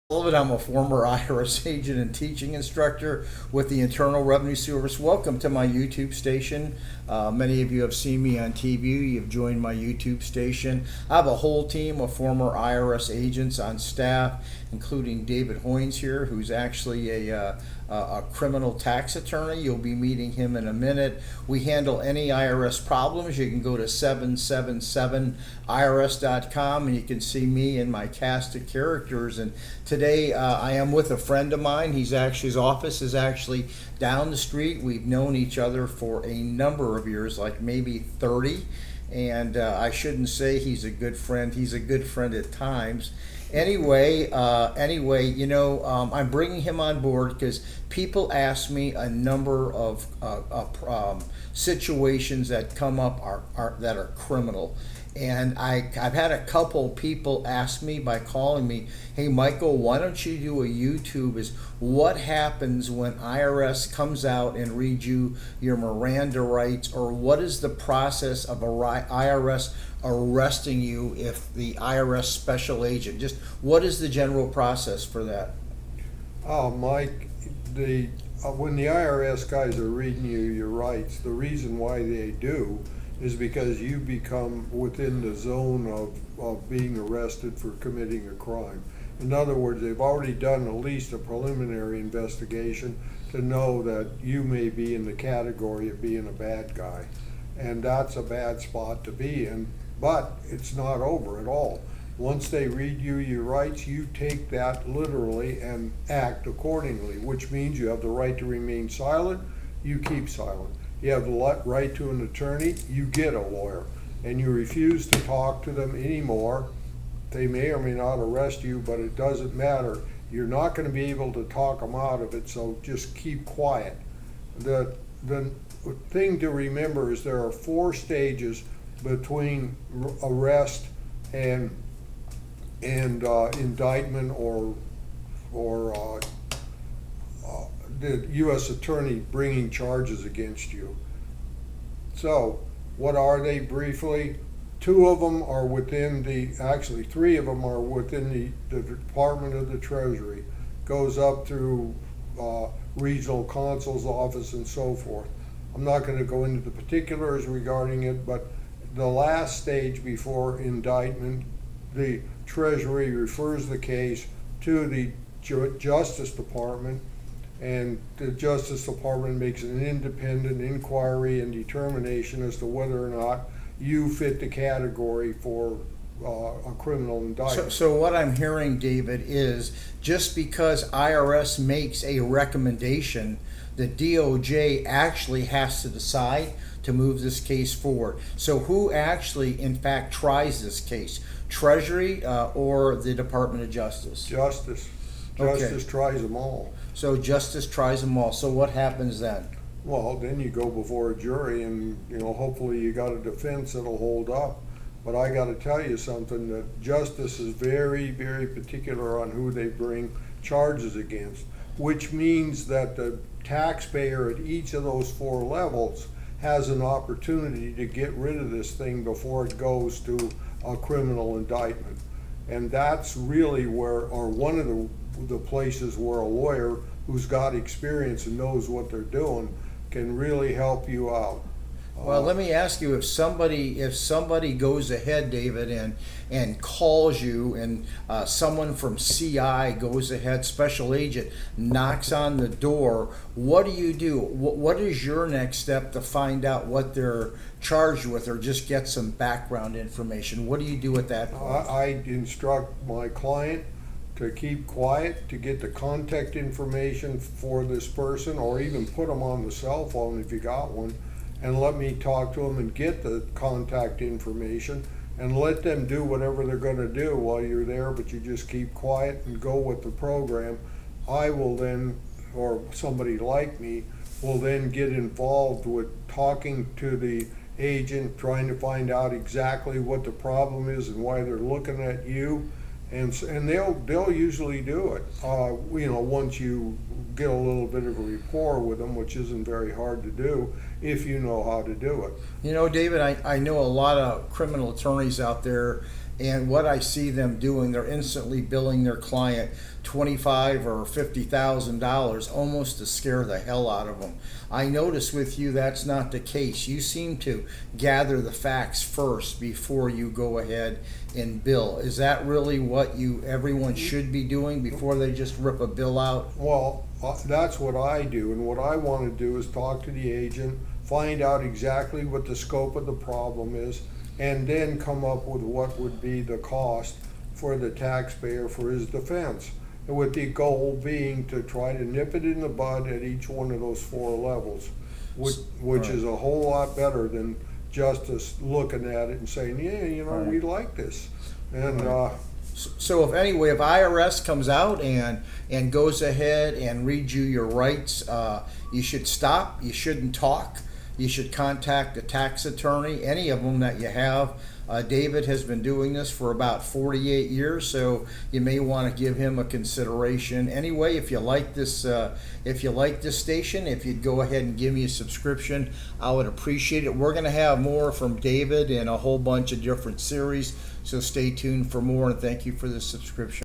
Sullivan. I'm a former IRS agent and teaching instructor with the Internal Revenue Service. Welcome to my YouTube station. Many of you have seen me on TV. You've joined my YouTube station. I have a whole team of former IRS agents on staff, including David Hoynes here, who's actually a criminal tax attorney. You'll be meeting him in a minute. We handle any IRS problems. You can go to 777irs.com and you can see me and my cast of characters. And today I am with a friend of mine. His office is actually down the street. We've known each other for a number of years, like maybe 30. And I shouldn't say he's a good friend. He's a good friend at times. Anyway, I'm bringing him on board because people ask me a number of situations that come up that are criminal. And I've had a couple people ask me by calling me, "Hey Michael, why don't you do a YouTube? Is what happens when IRS comes out and reads you your Miranda rights, or what is the process of IRS arresting you if the IRS special agent? Just what is the general process for that?" Mike, when the IRS guys are reading you your rights, the reason why they do is because you become within the zone of being arrested for committing a crime. In other words, they've already done at least a preliminary investigation to know that you may be in the category of being a bad guy. And that's a bad spot to be in, but it's not over at all. Once they read you your rights, you take that literally and act accordingly, which means you have the right to remain silent, you keep silent. You have the right to an attorney, you get a lawyer, and you refuse to talk to them anymore. They may or may not arrest you, but it doesn't matter. You're not going to be able to talk them out of it, so just keep quiet. The thing to remember is there are 4 stages between arrest and indictment or the U.S. attorney bringing charges against you. So what are they briefly? 2 of them are within actually 3 of them are within the Department of the Treasury. Goes up through regional consul's office and so forth. I'm not going to go into the particulars regarding it, but the last stage before indictment, the Treasury refers the case to the Justice Department, and the Justice Department makes an independent inquiry and determination as to whether or not you fit the category for a criminal indictment. So what I'm hearing, David, is just because IRS makes a recommendation, the DOJ actually has to decide to move this case forward. So who actually, in fact, tries this case? Treasury or the Department of Justice? Justice. Okay. Justice tries them all. So Justice tries them all. So what happens then? Well, then you go before a jury, and hopefully you got a defense that'll hold up. But I got to tell you something, that Justice is very, very particular on who they bring charges against, which means that the taxpayer at each of those 4 levels has an opportunity to get rid of this thing before it goes to a criminal indictment. And that's really one of the places where a lawyer who's got experience and knows what they're doing can really help you out. Well, let me ask you, if somebody goes ahead, David, and calls you, and someone from CI goes ahead, special agent, knocks on the door, what do you do? What is your next step to find out what they're charged with, or just get some background information? What do you do at that point? I instruct my client to keep quiet, to get the contact information for this person, or even put them on the cell phone if you got one, and let me talk to them and get the contact information, and let them do whatever they're going to do while you're there, but you just keep quiet and go with the program. I will then, or somebody like me, will then get involved with talking to the agent, trying to find out exactly what the problem is and why they're looking at you. And they'll usually do it. Once you get a little bit of a rapport with them, which isn't very hard to do if you know how to do it. David, I know a lot of criminal attorneys out there, And what I see them doing, they're instantly billing their client $25,000 or $50,000 almost to scare the hell out of them. I notice with you that's not the case. You seem to gather the facts first before you go ahead and bill. Is that really what everyone should be doing before they just rip a bill out? Well, that's what I do, and what I want to do is talk to the agent, find out exactly what the scope of the problem is, and then come up with what would be the cost for the taxpayer for his defense. And with the goal being to try to nip it in the bud at each one of those 4 levels, which is a whole lot better than just us looking at it and saying, yeah, we like this. And so if IRS comes out and goes ahead and reads you your rights, you should stop. You shouldn't talk. You should contact a tax attorney, any of them that you have. David has been doing this for about 48 years, so you may want to give him a consideration. Anyway, if you like this station, if you'd go ahead and give me a subscription, I would appreciate it. We're going to have more from David in a whole bunch of different series, so stay tuned for more, and thank you for the subscription.